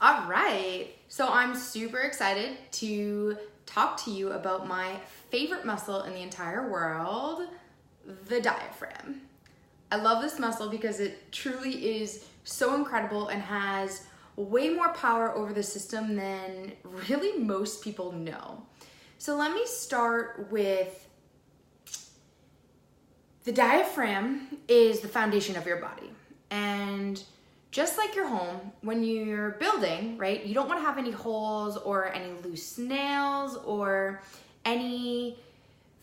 All right, so I'm super excited to talk to you about my favorite muscle in the entire world, the diaphragm. I love this muscle because it truly is so incredible and has way more power over the system than really most people know. So let me start with the diaphragm is the foundation of your body. And just like your home, when you're building, right, you don't want to have any holes or any loose nails or any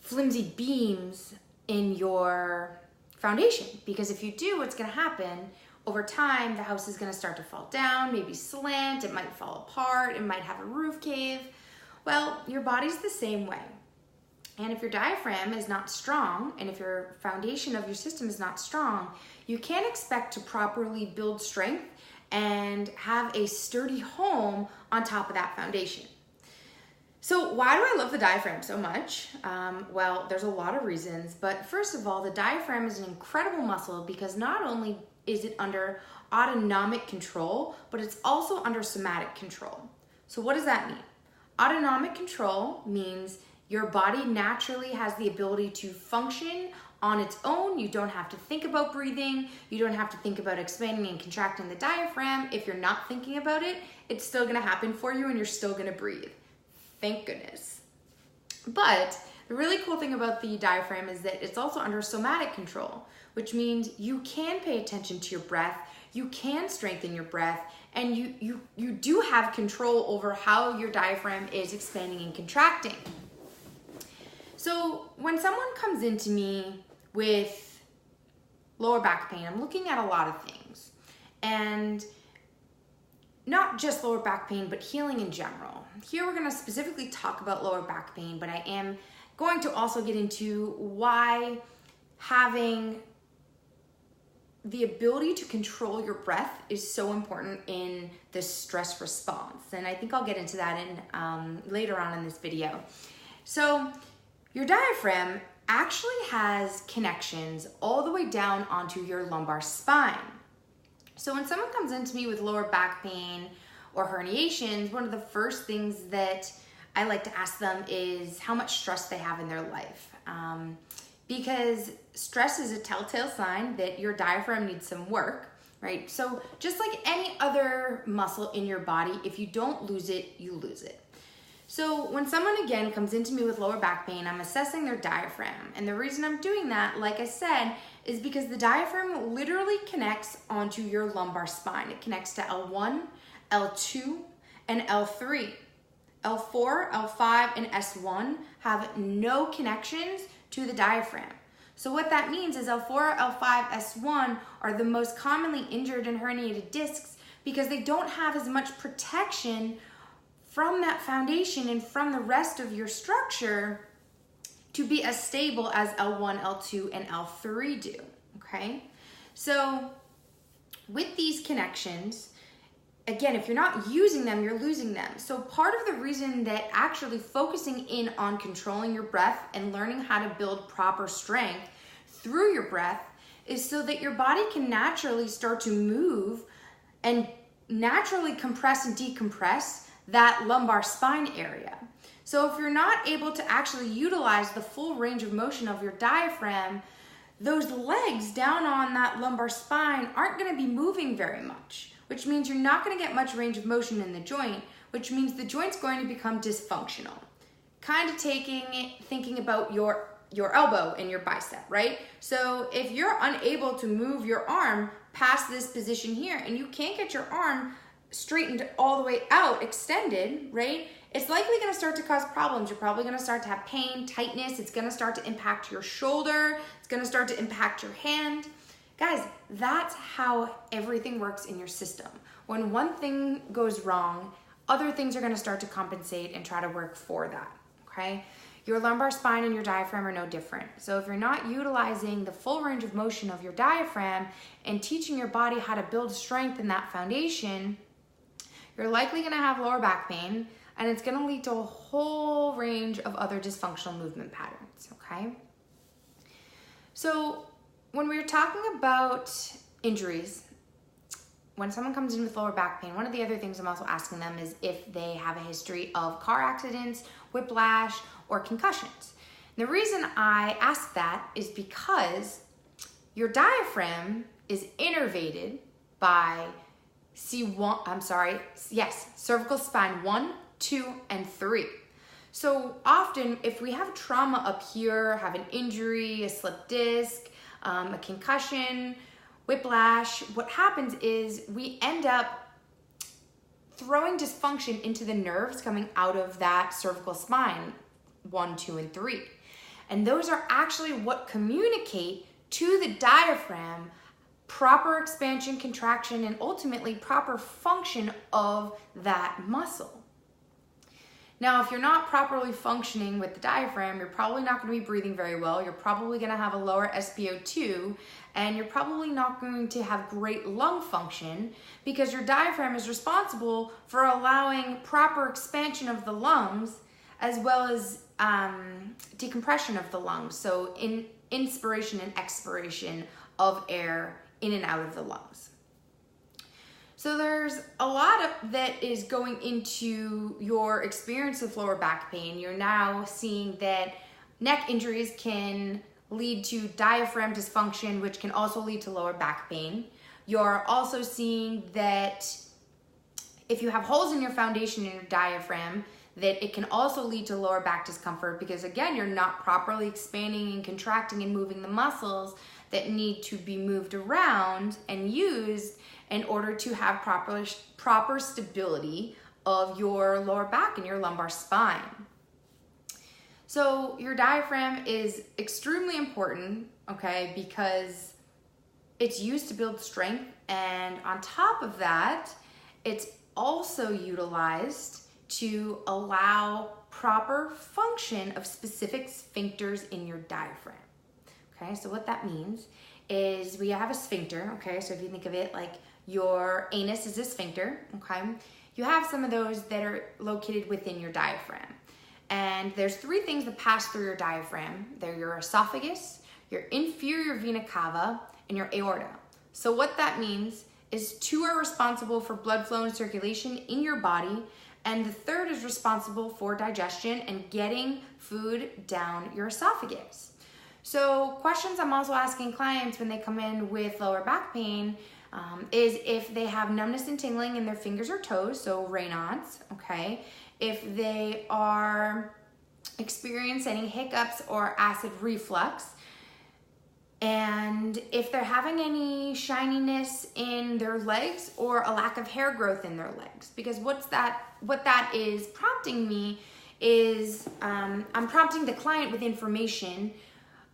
flimsy beams in your foundation. Because if you do, what's going to happen over time, the house is going to start to fall down, maybe slant, it might fall apart, it might have a roof cave. Well, your body's the same way. And if your diaphragm is not strong, and if your foundation of your system is not strong, you can't expect to properly build strength and have a sturdy home on top of that foundation. So why do I love the diaphragm so much? Well, there's a lot of reasons, but first of all, the diaphragm is an incredible muscle because not only is it under autonomic control, but it's also under somatic control. So what does that mean? Autonomic control means your body naturally has the ability to function on its own. You don't have to think about breathing. You don't have to think about expanding and contracting the diaphragm. If you're not thinking about it, it's still gonna happen for you and you're still gonna breathe. Thank goodness. But the really cool thing about the diaphragm is that it's also under somatic control, which means you can pay attention to your breath, you can strengthen your breath, and you do have control over how your diaphragm is expanding and contracting. So when someone comes into me with lower back pain, I'm looking at a lot of things. And not just lower back pain, but healing in general. Here we're gonna specifically talk about lower back pain, but I am going to also get into why having the ability to control your breath is so important in the stress response. And I think I'll get into that later on in this video. So your diaphragm actually has connections all the way down onto your lumbar spine. So when someone comes into me with lower back pain or herniations, one of the first things that I like to ask them is how much stress they have in their life. Because stress is a telltale sign that your diaphragm needs some work, right? So just like any other muscle in your body, if you don't lose it, you lose it. So when someone again comes into me with lower back pain, I'm assessing their diaphragm. And the reason I'm doing that, like I said, is because the diaphragm literally connects onto your lumbar spine. It connects to L1, L2, and L3. L4, L5, and S1 have no connections to the diaphragm. So what that means is L4, L5, S1 are the most commonly injured and herniated discs because they don't have as much protection from that foundation and from the rest of your structure to be as stable as L1, L2, and L3 do, okay? So with these connections, again, if you're not using them, you're losing them. So part of the reason that actually focusing in on controlling your breath and learning how to build proper strength through your breath is so that your body can naturally start to move and naturally compress and decompress that lumbar spine area. So if you're not able to actually utilize the full range of motion of your diaphragm, those legs down on that lumbar spine aren't going to be moving very much, which means you're not going to get much range of motion in the joint, which means the joint's going to become dysfunctional. Kind of thinking about your elbow and your bicep, right? So if you're unable to move your arm past this position here and you can't get your arm straightened all the way out, extended, right? It's likely going to start to cause problems. You're probably going to start to have pain, tightness. It's going to start to impact your shoulder. It's going to start to impact your hand. Guys, that's how everything works in your system. When one thing goes wrong, other things are going to start to compensate and try to work for that, okay? Your lumbar spine and your diaphragm are no different. So if you're not utilizing the full range of motion of your diaphragm and teaching your body how to build strength in that foundation, you're likely going to have lower back pain, and it's going to lead to a whole range of other dysfunctional movement patterns, okay? So when we're talking about injuries, when someone comes in with lower back pain, one of the other things I'm also asking them is if they have a history of car accidents, whiplash, or concussions. And the reason I ask that is because your diaphragm is innervated by cervical spine 1, 2, and 3. So often if we have trauma up here, have an injury, a slipped disc, a concussion, whiplash, what happens is we end up throwing dysfunction into the nerves coming out of that cervical spine 1, 2, and 3. And those are actually what communicate to the diaphragm proper expansion, contraction, and ultimately proper function of that muscle. Now, if you're not properly functioning with the diaphragm, you're probably not going to be breathing very well. You're probably going to have a lower SpO2, and you're probably not going to have great lung function because your diaphragm is responsible for allowing proper expansion of the lungs as well as decompression of the lungs. So inspiration and expiration of air in and out of the lungs. So there's a lot that is going into your experience of lower back pain. You're now seeing that neck injuries can lead to diaphragm dysfunction, which can also lead to lower back pain. You're also seeing that if you have holes in your foundation in your diaphragm, that it can also lead to lower back discomfort because, again, you're not properly expanding and contracting and moving the muscles that need to be moved around and used in order to have proper stability of your lower back and your lumbar spine. So your diaphragm is extremely important, okay, because it's used to build strength, and on top of that, it's also utilized to allow proper function of specific sphincters in your diaphragm. Okay, so what that means is we have a sphincter, okay, so if you think of it like your anus is a sphincter, okay, you have some of those that are located within your diaphragm. And there's 3 things that pass through your diaphragm. They're your esophagus, your inferior vena cava, and your aorta. So what that means is 2 are responsible for blood flow and circulation in your body, and the 3rd is responsible for digestion and getting food down your esophagus. So questions I'm also asking clients when they come in with lower back pain is if they have numbness and tingling in their fingers or toes, so Raynaud's, okay? If they are experiencing hiccups or acid reflux, and if they're having any shininess in their legs or a lack of hair growth in their legs. Because what that is prompting me is I'm prompting the client with information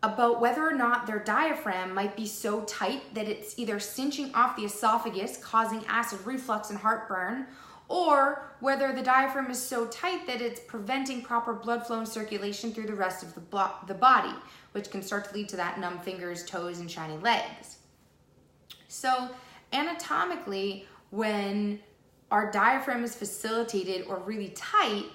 about whether or not their diaphragm might be so tight that it's either cinching off the esophagus, causing acid reflux and heartburn, or whether the diaphragm is so tight that it's preventing proper blood flow and circulation through the rest of the body, which can start to lead to that numb fingers, toes, and shiny legs. So anatomically, when our diaphragm is facilitated or really tight,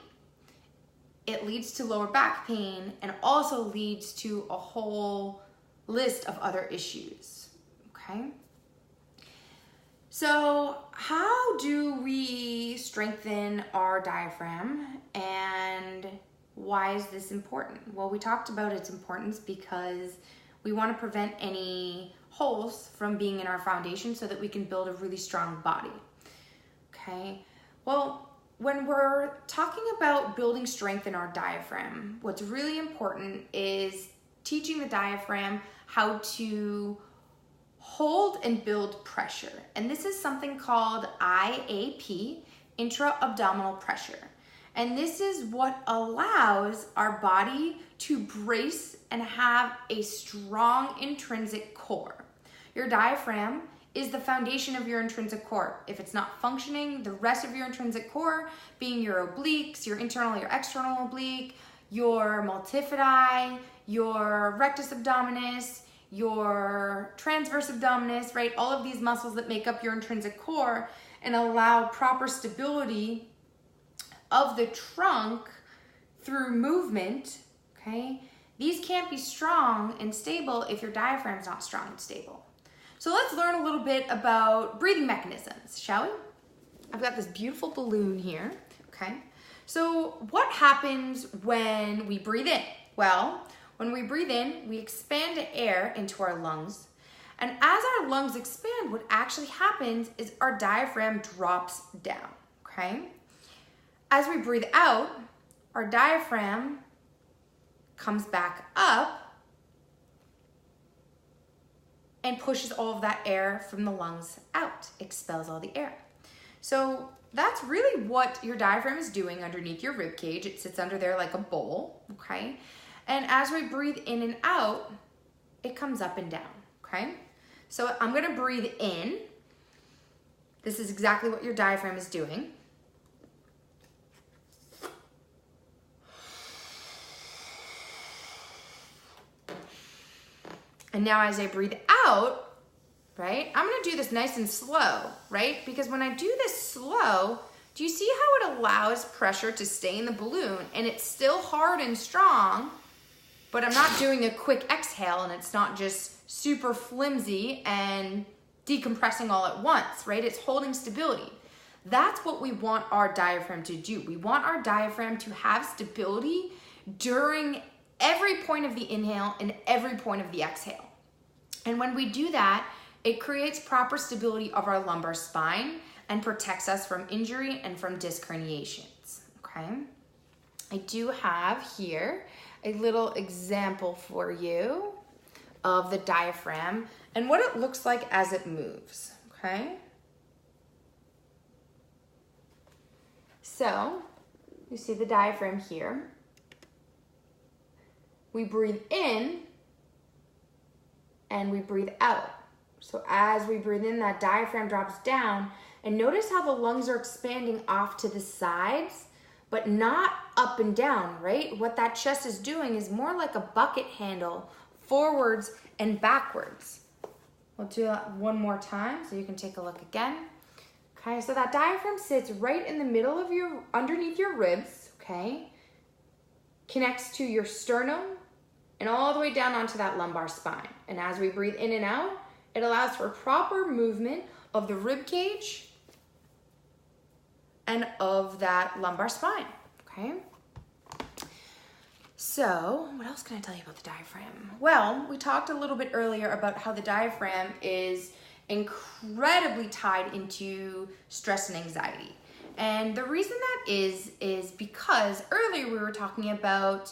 it leads to lower back pain and also leads to a whole list of other issues, okay? So how do we strengthen our diaphragm, and why is this important? Well, we talked about its importance because we want to prevent any holes from being in our foundation so that we can build a really strong body, okay? Well, when we're talking about building strength in our diaphragm, what's really important is teaching the diaphragm how to hold and build pressure. And this is something called IAP, intra-abdominal pressure. And this is what allows our body to brace and have a strong intrinsic core. Your diaphragm is the foundation of your intrinsic core. If it's not functioning, the rest of your intrinsic core, being your obliques, your internal, your external oblique, your multifidi, your rectus abdominis, your transverse abdominis, right? All of these muscles that make up your intrinsic core and allow proper stability of the trunk through movement, okay? These can't be strong and stable if your diaphragm's not strong and stable. So let's learn a little bit about breathing mechanisms, shall we? I've got this beautiful balloon here, okay? So what happens when we breathe in? Well, when we breathe in, we expand air into our lungs. And as our lungs expand, what actually happens is our diaphragm drops down, okay? As we breathe out, our diaphragm comes back up and pushes all of that air from the lungs out, expels all the air. So that's really what your diaphragm is doing underneath your rib cage. It sits under there like a bowl, okay? And as we breathe in and out, it comes up and down, okay? So I'm gonna breathe in. This is exactly what your diaphragm is doing. And now as I breathe out, right, I'm gonna do this nice and slow, right? Because when I do this slow, do you see how it allows pressure to stay in the balloon and it's still hard and strong, but I'm not doing a quick exhale and it's not just super flimsy and decompressing all at once, right? It's holding stability. That's what we want our diaphragm to do. We want our diaphragm to have stability during every point of the inhale and every point of the exhale. And when we do that, it creates proper stability of our lumbar spine and protects us from injury and from disc herniations, okay? I do have here a little example for you of the diaphragm and what it looks like as it moves, okay? So, you see the diaphragm here. We breathe in and we breathe out. So as we breathe in, that diaphragm drops down, and notice how the lungs are expanding off to the sides, but not up and down, right? What that chest is doing is more like a bucket handle, forwards and backwards. We'll do that one more time so you can take a look again. Okay, so that diaphragm sits right in the middle of underneath your ribs, okay? Connects to your sternum and all the way down onto that lumbar spine. And as we breathe in and out, it allows for proper movement of the rib cage and of that lumbar spine, okay? So, what else can I tell you about the diaphragm? Well, we talked a little bit earlier about how the diaphragm is incredibly tied into stress and anxiety. And the reason that is because earlier we were talking about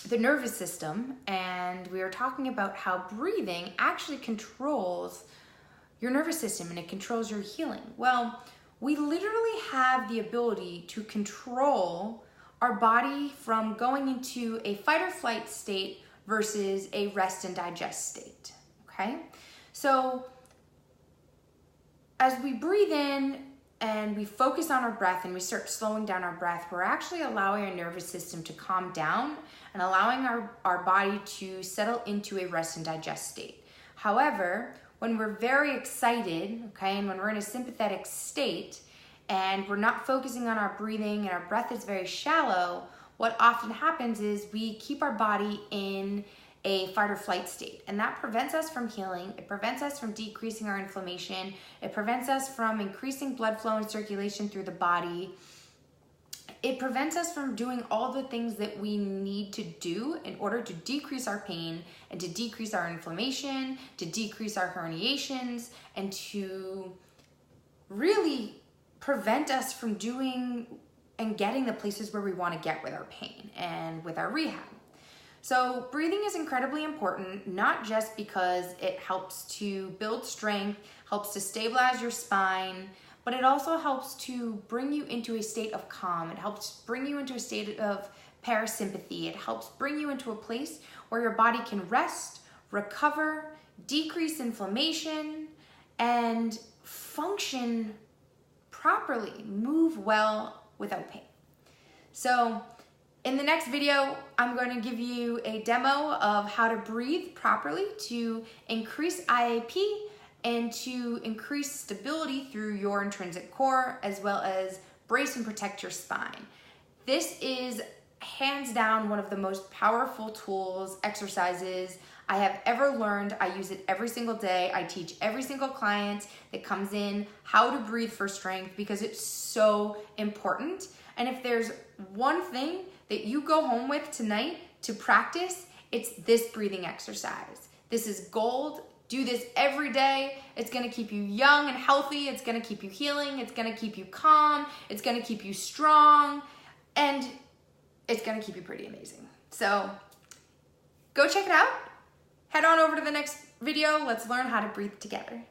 the nervous system, and we were talking about how breathing actually controls your nervous system and it controls your healing. Well, we literally have the ability to control our body from going into a fight or flight state versus a rest and digest state, okay? So as we breathe in and we focus on our breath and we start slowing down our breath, we're actually allowing our nervous system to calm down and allowing our body to settle into a rest and digest state. However, when we're very excited, okay, and when we're in a sympathetic state and we're not focusing on our breathing and our breath is very shallow, what often happens is we keep our body in a fight or flight state, and that prevents us from healing. It prevents us from decreasing our inflammation. It prevents us from increasing blood flow and circulation through the body. It prevents us from doing all the things that we need to do in order to decrease our pain and to decrease our inflammation, to decrease our herniations, and to really prevent us from doing and getting the places where we want to get with our pain and with our rehab. So breathing is incredibly important, not just because it helps to build strength, helps to stabilize your spine, but it also helps to bring you into a state of calm. It helps bring you into a state of parasympathy. It helps bring you into a place where your body can rest, recover, decrease inflammation, and function properly, move well without pain. So in the next video, I'm going to give you a demo of how to breathe properly to increase IAP and to increase stability through your intrinsic core, as well as brace and protect your spine. This is hands down one of the most powerful tools, exercises I have ever learned. I use it every single day. I teach every single client that comes in how to breathe for strength because it's so important. And if there's one thing that you go home with tonight to practice, it's this breathing exercise. This is gold. Do this every day. It's gonna keep you young and healthy. It's gonna keep you healing. It's gonna keep you calm. It's gonna keep you strong. And it's gonna keep you pretty amazing. So go check it out. Head on over to the next video. Let's learn how to breathe together.